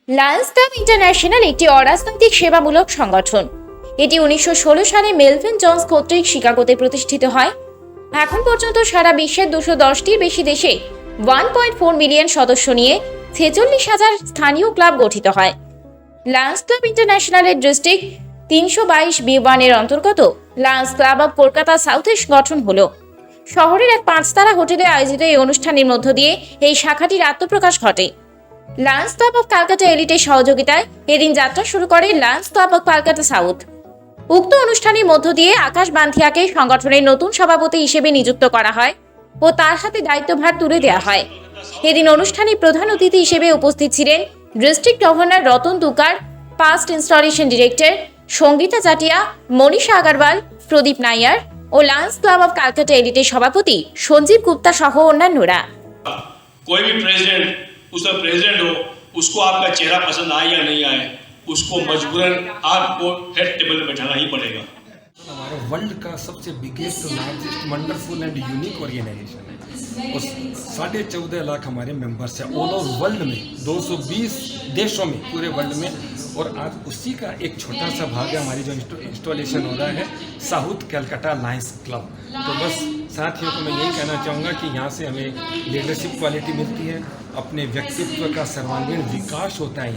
Lions club international একটি অরাজনৈতিক সেবামূলক সংগঠন। এটি 1916 সালে মেলভিন জন্স কর্তৃক শিকাগোতে প্রতিষ্ঠিত হয়। এখন পর্যন্ত সারা বিশ্বের 210টির বেশি দেশে 1.4 মিলিয়ন সদস্য নিয়ে 46,000 স্থানীয় ক্লাব গঠিত হয়। লায়ন্স ক্লাব ইন্টারন্যাশনালের ডিস্ট্রিক্ট 322 B1 এর অন্তর্গত লায়ন্স ক্লাব অব কলকাতা সাউথের গঠন হলো। শহরের এক 5-তারা হোটেলে আয়োজিত এই অনুষ্ঠানের মধ্য দিয়ে এই শাখাটির আত্মপ্রকাশ ঘটে। লায়ন্স ক্লাব অফ ক্যালকাটা এলিটের সহযোগিতায় এদিন যাত্রা শুরু করে Lions club of Calcutta south. উক্ত অনুষ্ঠানের মধ্য দিয়ে আকাশ বান্থিয়াকে সংগঠনের নতুন সভাপতি হিসেবে নিযুক্ত করা হয় ও তার হাতে দায়িত্বভার তুলে দেওয়া হয়। এদিন অনুষ্ঠানে প্রধান অতিথি হিসেবে উপস্থিত ছিলেন district governor Ratan Tukar, past installation director Sangeeta Jatia, Manisha Agarwal, Pradeep Nayyar ও লায়ন্স ক্লাব অফ ক্যালকাটা এলিটের সভাপতি সঞ্জীব গুপ্তা সহ অন্যান্যরা। कोई भी प्रेसिडेंट उसका प्रेसिडेंट हो, उसको आपका चेहरा पसंद आए या नहीं आए, उसको मजबूरन आपको हेड टेबल में बैठाना ही पड़ेगा। हमारे वर्ल्ड का सबसे biggest, largest, wonderful and unique organization है और 14.5 लाख हमारे मेंबर्स हैं ऑल ओवर वर्ल्ड में, 220 देशों में, पूरे वर्ल्ड में। और आज उसी का एक छोटा सा भाग है हमारी जो इंस्टॉलेशन हो रहा है साउथ कलकत्ता लायंस क्लब। तो बस साथियों को मैं यही कहना चाहूँगा कि यहाँ से हमें लीडरशिप क्वालिटी मिलती है, अपने व्यक्तित्व का सर्वांगीण विकास होता है।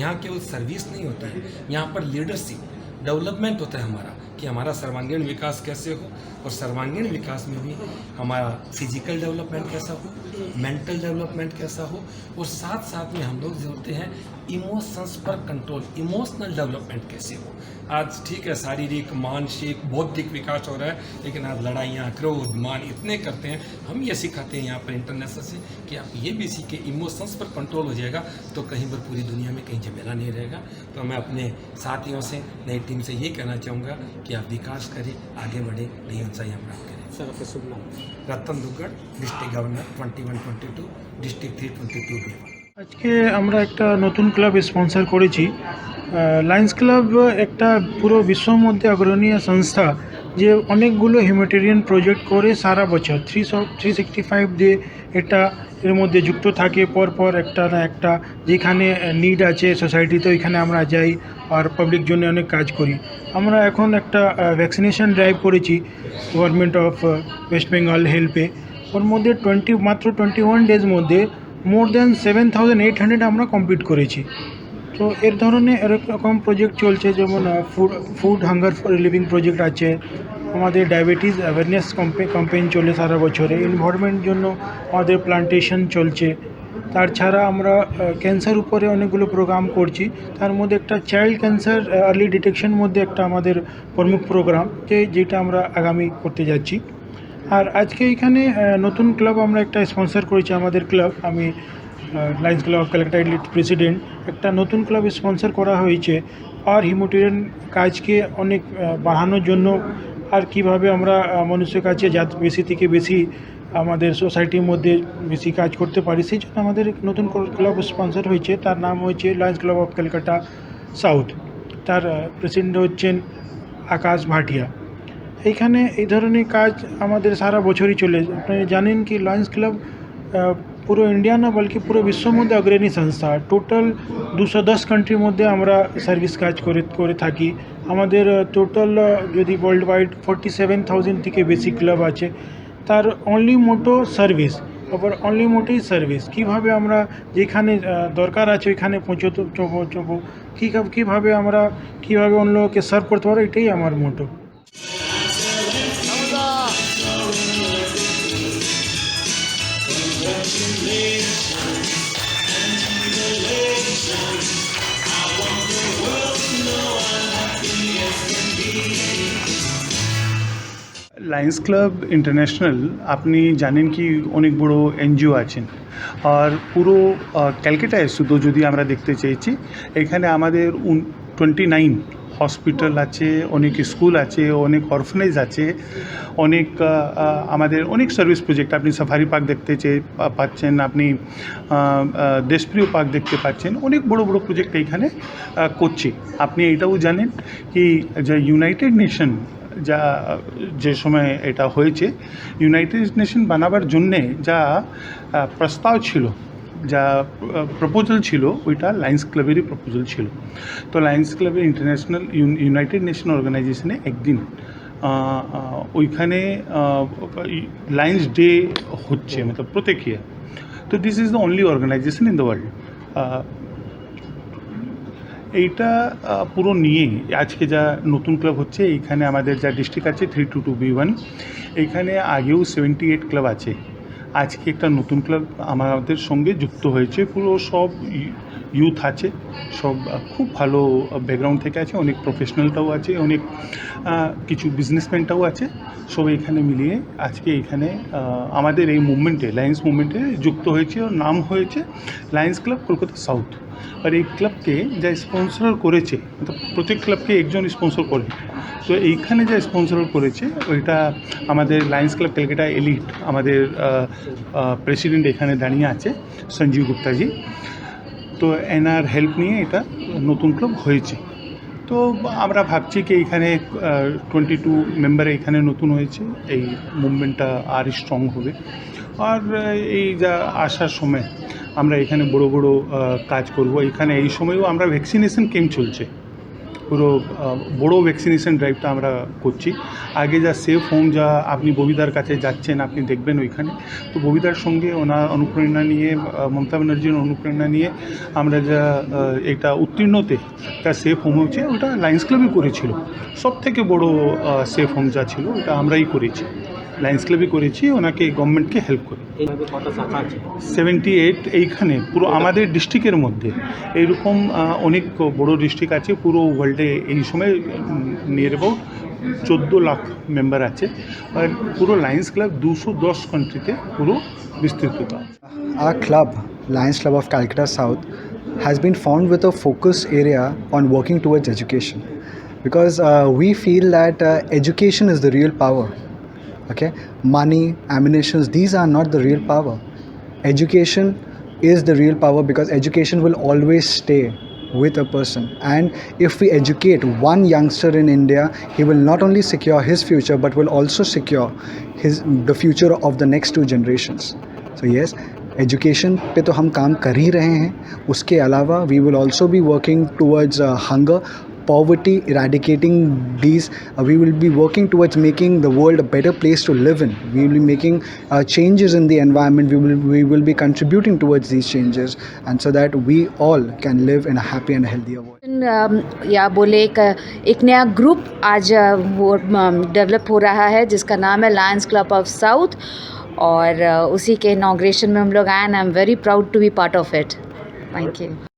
यहाँ केवल सर्विस नहीं होता है, यहाँ पर लीडरशिप डेवलपमेंट होता है हमारा, कि हमारा सर्वांगीण विकास कैसे हो, और सर्वांगीण विकास में भी हमारा फिजिकल डेवलपमेंट कैसा हो, मेंटल डेवलपमेंट कैसा हो, और साथ साथ में हम लोग जोड़ते हैं इमोशंस पर कंट्रोल, इमोशनल डेवलपमेंट कैसे हो। आज ठीक है शारीरिक, मानसिक, बौद्धिक विकास हो रहा है, लेकिन आज लड़ाइयाँ, क्रोध, मान इतने करते हैं। हम ये सिखाते हैं यहाँ पर इंटरनेशनल से कि आप ये भी सीखें, इमोशंस पर कंट्रोल हो जाएगा तो कहीं पर पूरी दुनिया में कहीं झमेला नहीं रहेगा। तो मैं अपने साथियों से, नई टीम से ये कहना चाहूँगा कि आप विकास करें, आगे बढ़े, नई ऊंचाइयाँ प्राप्त करें। सर आपका शुभ नाम? Ratan Duggar, district governor 2122, district 322 B1। আজকে আমরা একটা নতুন ক্লাব স্পন্সর করেছি। লায়ন্স ক্লাব একটা পুরো বিশ্বের মধ্যে অগ্রণীয় সংস্থা, যে অনেকগুলো হিউম্যানিটেরিয়ান প্রজেক্ট করে সারা বছর 365 ডে এটা এর মধ্যে যুক্ত থাকে। পরপর একটা না একটা যেখানে নিড আছে সোসাইটিতে ওইখানে আমরা যাই আর পাবলিক জন্য অনেক কাজ করি। আমরা এখন একটা ভ্যাকসিনেশন ড্রাইভ করেছি গভর্নমেন্ট অফ ওয়েস্ট বেঙ্গল হেল্পে। ওর মধ্যে মাত্র 21 ডেজ মধ্যে মোর দ্যান 7,800 আমরা কমপ্লিট করেছি। তো এর ধরনের এরকম প্রজেক্ট চলছে, যেমন ফুড হাঙ্গার রিলিভিং প্রজেক্ট আছে, আমাদের ডায়াবেটিস অ্যাওয়ারনেস ক্যাম্পেইন চলে সারা বছরে, এনভায়রনমেন্ট জন্য আমাদের প্লান্টেশন চলছে। তাছাড়া আমরা ক্যান্সার উপরে অনেকগুলো প্রোগ্রাম করছি। তার মধ্যে একটা চাইল্ড ক্যান্সার আর্লি ডিটেকশন মধ্যে একটা আমাদের প্রমুখ প্রোগ্রাম, যেটা আমরা আগামী করতে যাচ্ছি। আর আজকে এখানে নতুন ক্লাব আমরা একটা স্পন্সর করেছি, আমাদের ক্লাব, আমি Lions club of Calcutta elite president. একটা নতুন ক্লাব স্পন্সর করা হয়েছে আর হিউম্যানিটেরিয়ান কাজকে অনেক বাড়ানোর জন্য, আর কিভাবে আমরা মানুষের কাছে বেশি থেকে বেশি আমাদের সোসাইটির মধ্যে বেশি কাজ করতে পারি, সেই জন্য আমাদের নতুন ক্লাব স্পন্সর হয়েছে। তার নাম হয়েছে Lions club of Calcutta south. তার প্রেসিডেন্ট হচ্ছেন আকাশ ভাটিয়া। এইখানে এই ধরনের কাজ আমাদের সারা বছরই চলে। আপনি জানেন কি লায়ন্স ক্লাব পুরো ইন্ডিয়া না বলকি পুরো বিশ্বের মধ্যে অগ্রণী সংস্থা। টোটাল 210 কান্ট্রির মধ্যে আমরা সার্ভিস কাজ করে থাকি। আমাদের টোটাল যদি ওয়ার্ল্ড ওয়াইড 47,000 থেকে বেশি ক্লাব আছে। তার অনলি মোটো সার্ভিস, আবার অনলি মোটোই সার্ভিস, কীভাবে আমরা যেখানে দরকার আছে ওইখানে পৌঁছবো, কীভাবে আমরা কীভাবে অন্য লোককে সার্ভ করতে পারবো, এটাই আমার মোটো। লায়ন্স ক্লাব ইন্টারন্যাশনাল আপনি জানেন কি অনেক বড় এনজিও আছেন, আর পুরো ক্যালকাটায় শুধু যদি আমরা দেখতে চেয়েছি, এখানে আমাদের 29 হসপিটাল আছে, অনেক স্কুল আছে, অনেক অরফানেজ আছে, অনেক আমাদের অনেক সার্ভিস প্রজেক্ট। আপনি সাফারি পার্ক দেখতে পাচ্ছেন, আপনি দেশপ্রিয় পার্ক দেখতে পাচ্ছেন, অনেক বড় বড় প্রজেক্ট এইখানে করছে। আপনি এটাও জানেন কি যে ইউনাইটেড নেশন যে সময় এটা হয়েছে, ইউনাইটেড নেশন বানাবার জন্যে যা প্রস্তাব ছিল যা প্রপোজাল ছিল ওইটা লায়ন্স ক্লাবেরই প্রপোজাল ছিল। তো লায়ন্স ক্লাবের ইন্টারন্যাশনাল ইউনাইটেড নেশন অর্গানাইজেশনে একদিন ওইখানে লায়ন্স ডে হচ্ছে মতলব প্রত্যেক ইয়ার। তো this is the only organization in the world. এইটা পুরো নিয়ে আজকে যা নতুন ক্লাব হচ্ছে, এইখানে আমাদের যা ডিস্ট্রিক্ট আছে 322B1, এইখানে আগেও 78 ক্লাব আছে। আজকে একটা নতুন ক্লাব আমাদের সঙ্গে যুক্ত হয়েছে, পুরো সব ইউথ আছে, সব খুব ভালো ব্যাকগ্রাউন্ড থেকে আছে, অনেক প্রফেশনালটাও আছে, অনেক কিছু বিজনেসম্যানটাও আছে, সব এখানে মিলিয়ে আজকে এখানে আমাদের এই মুভমেন্টে লায়ন্স মুভমেন্টে যুক্ত হয়েছে। ওর নাম হয়েছে লায়ন্স ক্লাব কলকাতা সাউথ। আর এই ক্লাবকে যা স্পন্সর করেছে, প্রত্যেক ক্লাবকে একজন স্পন্সর করে, তো এইখানে যা স্পন্সর করেছে ওইটা আমাদের লায়ন্স ক্লাব ক্যালকাটা এলিট, আমাদের প্রেসিডেন্ট এখানে দাঁড়িয়ে আছে সঞ্জীব গুপ্তাজি। তো এনার হেল্প নিয়ে এটা নতুন ক্লাব হয়েছে। তো আমরা ভাবছি কি এইখানে 22 মেম্বার এখানে নতুন হয়েছে, এই মুভমেন্টটা আর স্ট্রং হবে। আর এই যা আসার সময় আমরা এখানে বড় বড় কাজ করব। এখানে এই সময়েও আমরা ভ্যাকসিনেশন ক্যাম্প চলছে, পুরো বড় ভ্যাকসিনেশন ড্রাইভটা আমরা করছি। আগে যা সেফ হোম যা আপনি ববিদার কাছে যাচ্ছেন, আপনি দেখবেন ওইখানে, তো ববিদার সঙ্গে ওনার অনুপ্রেরণা নিয়ে, মমতা ব্যানার্জির অনুপ্রেরণা নিয়ে আমরা যা এটা উত্তীর্ণতে তা সেফ হোম হচ্ছে, ওটা লায়ন্স ক্লাবই করেছিল। সব থেকে বড় সেফ হোম যা ছিল ওটা আমরাই করেছি, লায়ন্স ক্লাবই করেছি, ওনাকে গভর্নমেন্টকে হেল্প করে। 78 এইখানে পুরো আমাদের ডিস্ট্রিক্টের মধ্যে, এইরকম অনেক বড় ডিস্ট্রিক্ট আছে পুরো ওয়ার্ল্ডে। এই সময় নিয়ার অ্যাবাউট 14 লাখ মেম্বার আছে, আর পুরো লায়ন্স ক্লাব 210 কান্ট্রিতে পুরো বিস্তৃত। Our club, Lions Club of Calcutta South, has been formed with a focus area on working towards education, because we feel that education is the real power. Okay, money, ammunitions, these are not the real power. Education is the real power, because education will always stay with a person, and if we educate one youngster in India, he will not only secure his future but will also secure the future of the next 2 generations. So yes, education पे तो हम काम कर ही रहे हैं, उसके अलावा we will also be working towards hunger, poverty, eradicating these. We will be working towards making the world a better place to live in. We will be making changes in the environment. We will be contributing towards these changes, and so that we all can live in a happy and healthier world. या बोले एक नया group आज वो develop हो रहा है, जिसका नाम है लायंस क्लब ऑफ साउथ, और उसी के इनॉग्रेशन में हम लोग आए, and I am very proud to be part of it. Thank you.